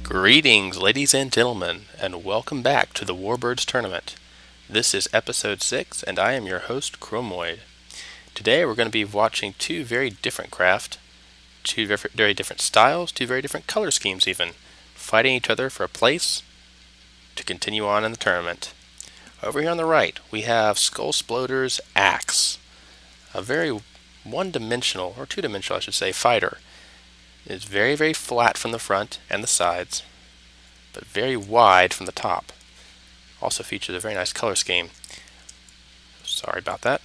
Greetings, ladies and gentlemen, and welcome back to the Warbirds tournament. This is episode 6, and I am your host, Chromoid. Today we're going to be watching two very different craft, very different styles, two very different color schemes even, fighting each other for a place to continue on in the tournament. Over here on the right, we have Skullsploder's Axe, a very one-dimensional, or two-dimensional I should say, fighter. It's very, very flat from the front and the sides, but very wide from the top. Also features a very nice color scheme. Sorry about that.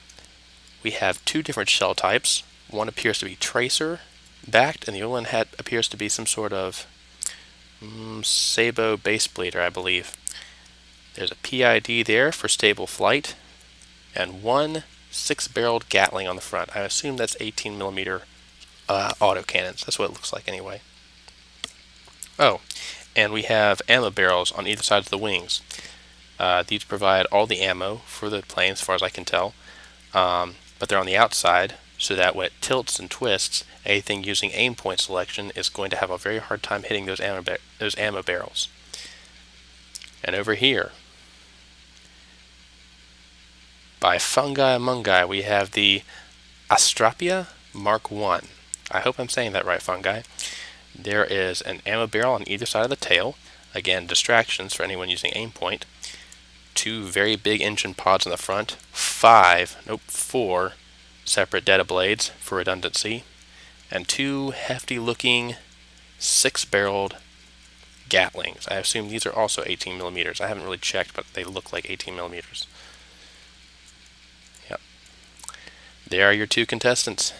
We have two different shell types. One appears to be tracer backed, and the other one appears to be some sort of Sabo base bleeder, I believe. There's a PID there for stable flight, and one 6-barreled Gatling on the front. I assume that's 18mm autocannons. That's what it looks like anyway. Oh, and we have ammo barrels on either side of the wings. These provide all the ammo for the plane as far as I can tell, but they're on the outside so that when it tilts and twists, anything using aim point selection is going to have a very hard time hitting those ammo barrels. And over here, by Fungi Mungi, we have the Astrapia MK. I hope I'm saying that right, Fungi. There is an ammo barrel on either side of the tail. Again, distractions for anyone using aim point. Two very big engine pods on the front. Four separate data blades for redundancy. And two hefty looking 6-barreled Gatlings. I assume these are also 18mm. I haven't really checked, but they look like 18mm. Yep. There are your two contestants.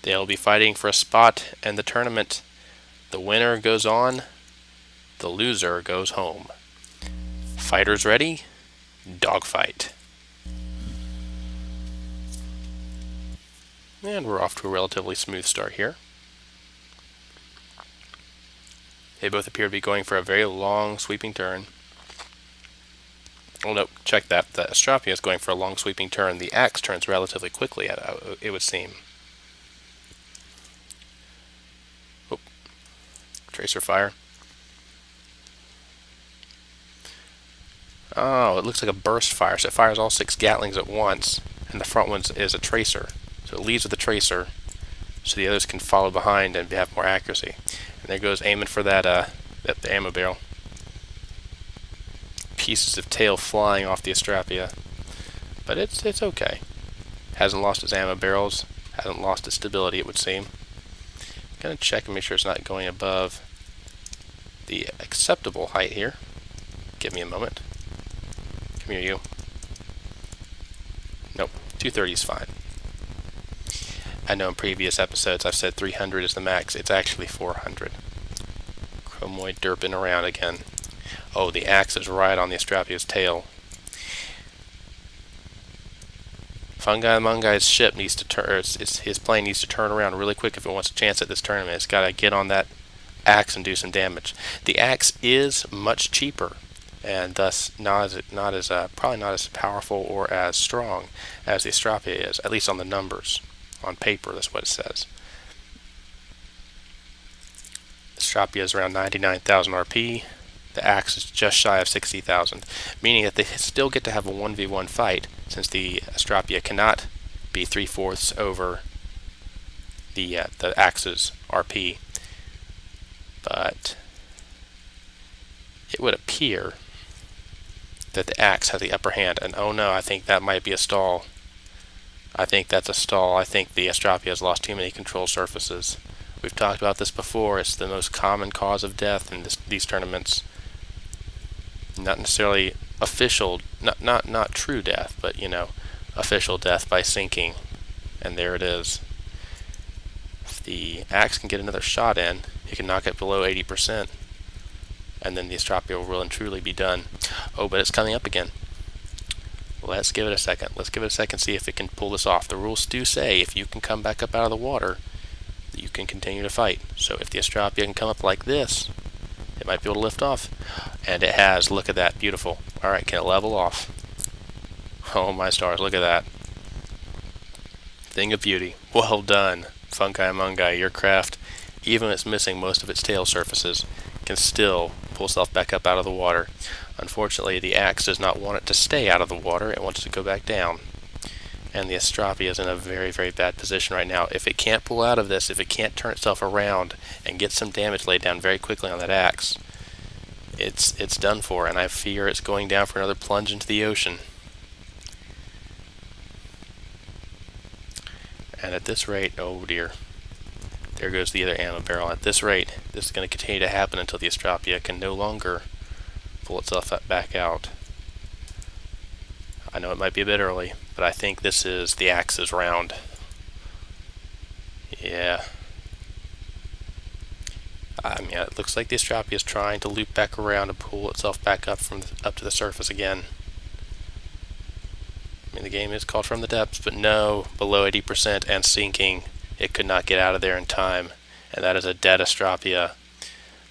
They'll be fighting for a spot in the tournament. The winner goes on, the loser goes home. Fighters ready? Dogfight. And we're off to a relatively smooth start here. They both appear to be going for a very long sweeping turn. Oh no, check that. The Astrapia is going for a long sweeping turn. The Axe turns relatively quickly, it would seem. Tracer fire. Oh, it looks like a burst fire, so it fires all 6 Gatlings at once, and the front one is a tracer. So it leads with the tracer, so the others can follow behind and have more accuracy. And there goes aiming for the ammo barrel. Pieces of tail flying off the Astrapia, but it's okay. Hasn't lost its ammo barrels, hasn't lost its stability, it would seem. Gonna check and make sure it's not going above the acceptable height here. Give me a moment. Come here, you. Nope, 230 is fine. I know in previous episodes I've said 300 is the max. It's actually 400. Chromoid derping around again. Oh, the Axe is right on the Astrapia's tail. Fungi Mungi's ship needs to turn. His plane needs to turn around really quick if it wants a chance at this tournament. It's got to get on that Axe and do some damage. The Axe is much cheaper, and thus probably not as powerful or as strong as the Astrapia is. At least on the numbers, on paper, that's what it says. The Astrapia is around 99,000 RP. The Axe is just shy of 60,000, meaning that they still get to have a 1v1 fight, since the Astrapia cannot be 3/4 over the Axe's RP. But it would appear that the Axe has the upper hand, and oh no, I think that might be a stall. I think that's a stall. I think the Astrapia has lost too many control surfaces. We've talked about this before. It's the most common cause of death in these tournaments. Not necessarily official, not true death, but official death by sinking. And there it is. If the Axe can get another shot in, he can knock it below 80%, and then the Astrapia will really and truly be done. Oh, but it's coming up again. Let's give it a second. Let's give it a second, see if it can pull this off. The rules do say if you can come back up out of the water, you can continue to fight. So if the Astrapia can come up like this, it might be able to lift off. And it has. Look at that. Beautiful. Alright, can it level off? Oh my stars, look at that. Thing of beauty. Well done, Fungi Mungi. Your craft even when it's missing most of its tail surfaces, can still pull itself back up out of the water. Unfortunately, the axe does not want it to stay out of the water, it wants to go back down. And the Astrapia is in a very, very bad position right now. If it can't pull out of this, if it can't turn itself around and get some damage laid down very quickly on that axe, it's done for, and I fear it's going down for another plunge into the ocean. And at this rate, oh dear, there goes the other ammo barrel. At this rate, this is going to continue to happen until the Astrapia can no longer pull itself back out. I know it might be a bit early, but I think this is the axe's round. Yeah. I mean, it looks like the Astrapia is trying to loop back around and pull itself back up up to the surface again. I mean, the game is called From the Depths, but no, below 80% and sinking, it could not get out of there in time, and that is a dead Astrapia.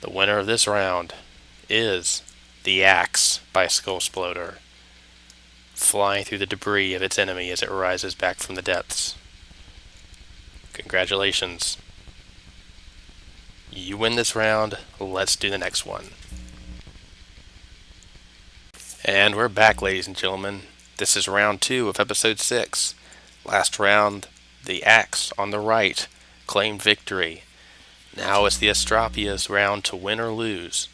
The winner of this round is the Axe by Skullsploder, flying through the debris of its enemy as it rises back from the depths. Congratulations. You win this round. Let's do the next one. And we're back, ladies and gentlemen. This is round 2 of episode 6. Last round, the Axe on the right claimed victory. Now it's the Astrapia's round to win or lose.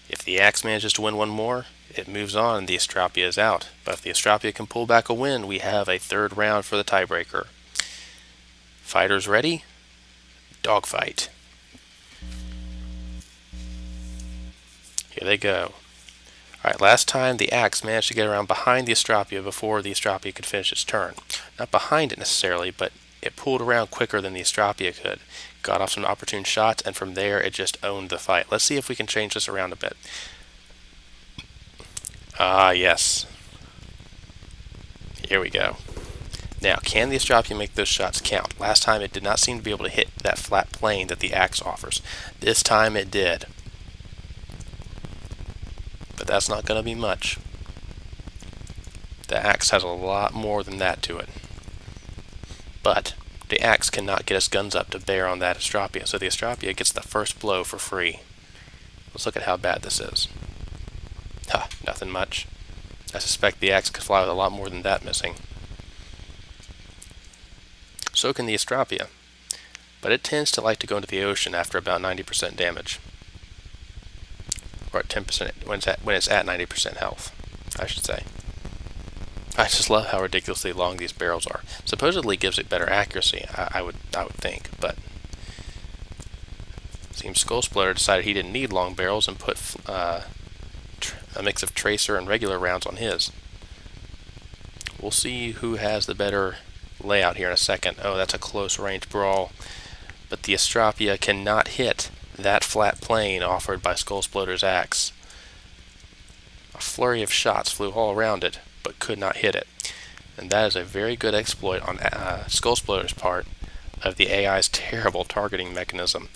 If the Axe manages to win one more, it moves on and the Astrapia is out. But if the Astrapia can pull back a win, we have a third round for the tiebreaker. Fighters ready? Dogfight. Here they go. Alright, last time the Axe managed to get around behind the Astrapia before the Astrapia could finish its turn. Not behind it necessarily, but it pulled around quicker than the Astrapia could. Got off some opportune shots, and from there it just owned the fight. Let's see if we can change this around a bit. Ah, yes. Here we go. Now, can the Astrapia make those shots count? Last time it did not seem to be able to hit that flat plane that the Axe offers. This time it did. But that's not going to be much. The Axe has a lot more than that to it. But the Axe cannot get its guns up to bear on that Astrapia, so the Astrapia gets the first blow for free. Let's look at how bad this is. Ha, nothing much. I suspect the Axe could fly with a lot more than that missing. So can the Astrapia, but it tends to like to go into the ocean after about 90% damage. Or at 10% when it's at 90% health, I should say. I just love how ridiculously long these barrels are. Supposedly gives it better accuracy, I would think, but seems Skullsploder decided he didn't need long barrels and put a mix of tracer and regular rounds on his. We'll see who has the better layout here in a second. Oh, that's a close range brawl, but the Astrapia cannot hit that flat plane offered by Skullsploder's axe. A flurry of shots flew all around it, but could not hit it. And that is a very good exploit on Skullsploder's part of the AI's terrible targeting mechanism.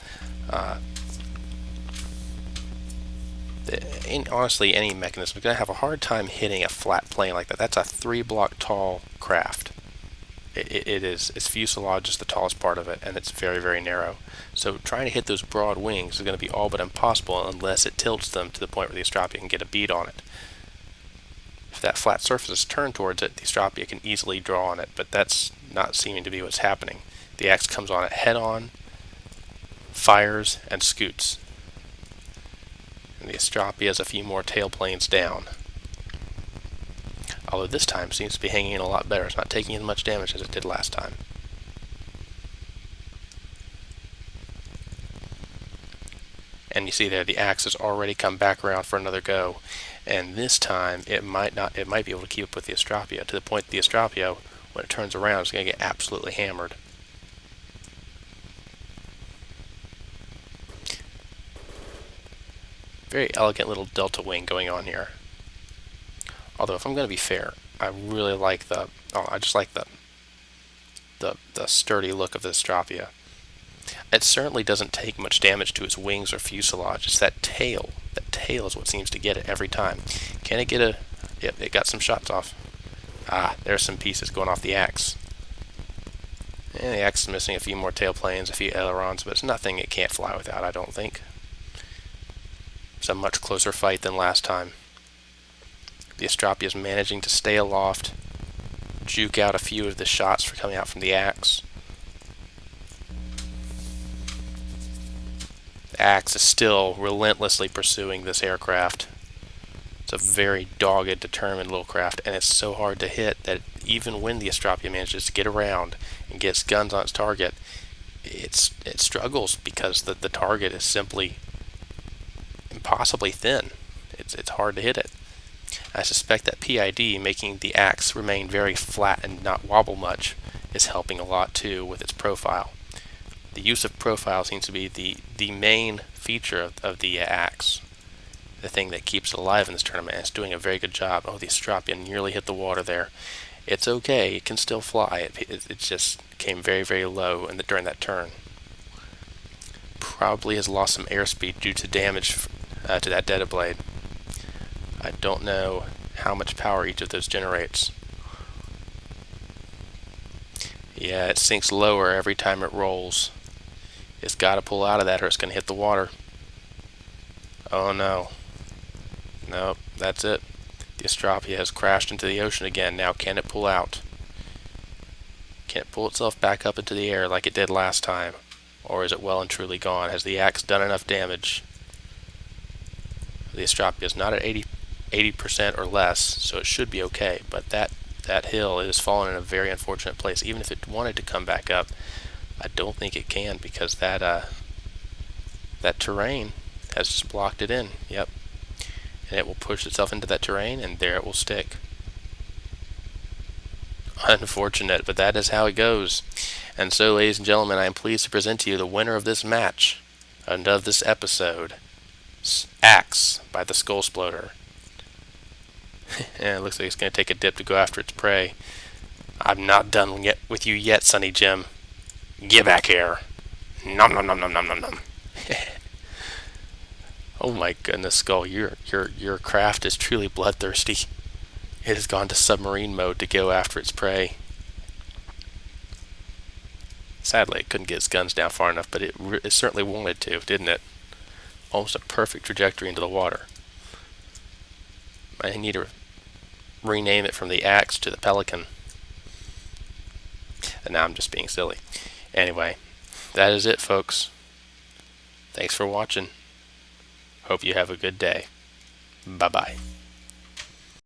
Honestly, any mechanism is going to have a hard time hitting a flat plane like that. That's a 3-block tall craft. Its fuselage is the tallest part of it, and it's very, very narrow. So trying to hit those broad wings is going to be all but impossible unless it tilts them to the point where the Astrapia can get a bead on it. If that flat surface is turned towards it, the Astrapia can easily draw on it, but that's not seeming to be what's happening. The axe comes on it head-on, fires, and scoots. And the Astrapia has a few more tail planes down. Although this time seems to be hanging in a lot better. It's not taking as much damage as it did last time. And you see there, the axe has already come back around for another go. And this time, it might be able to keep up with the Astrapia, to the point that the Astrapia, when it turns around, is going to get absolutely hammered. Very elegant little delta wing going on here. Although, if I'm going to be fair, I really like I just like the sturdy look of the Astrapia. It certainly doesn't take much damage to its wings or fuselage. It's that tail. That tail is what seems to get it every time. Can it get a... Yep, it got some shots off. Ah, there's some pieces going off the axe. And the axe is missing a few more tailplanes, a few ailerons, but it's nothing it can't fly without, I don't think. It's a much closer fight than last time. The Astrapia is managing to stay aloft, juke out a few of the shots for coming out from the axe. The axe is still relentlessly pursuing this aircraft. It's a very dogged, determined little craft, and it's so hard to hit that even when the Astrapia manages to get around and gets guns on its target, it struggles because the target is simply impossibly thin. It's hard to hit it. I suspect that PID, making the axe remain very flat and not wobble much, is helping a lot too with its profile. The use of profile seems to be the main feature of the axe. The thing that keeps it alive in this tournament. It's doing a very good job. Oh, the Astrapia nearly hit the water there. It's okay. It can still fly. It just came very, very low during that turn. Probably has lost some airspeed due to damage to that data blade. I don't know how much power each of those generates. Yeah, it sinks lower every time it rolls. It's got to pull out of that or it's going to hit the water. Oh no. Nope, that's it. The Astrapia has crashed into the ocean again. Now can it pull out? Can it pull itself back up into the air like it did last time? Or is it well and truly gone? Has the axe done enough damage? The Astrapia is not at 80% or less, so it should be okay, but that hill is fallen in a very unfortunate place. Even if it wanted to come back up, I don't think it can because that terrain has just blocked it in. Yep. And it will push itself into that terrain, and there it will stick. Unfortunate, but that is how it goes. And so, ladies and gentlemen, I am pleased to present to you the winner of this match and of this episode, Axe by the Skull Sploder. And it looks like it's going to take a dip to go after its prey. I'm not done yet with you yet, Sonny Jim. Get back here. Nom nom nom nom nom nom nom. Oh my goodness, Skull, your craft is truly bloodthirsty. It has gone to submarine mode to go after its prey. Sadly, it couldn't get its guns down far enough, but it certainly wanted to, didn't it? Almost a perfect trajectory into the water. I need to rename it from the axe to the pelican. And now I'm just being silly. Anyway, that is it, folks. Thanks for watching. Hope you have a good day. Bye-bye.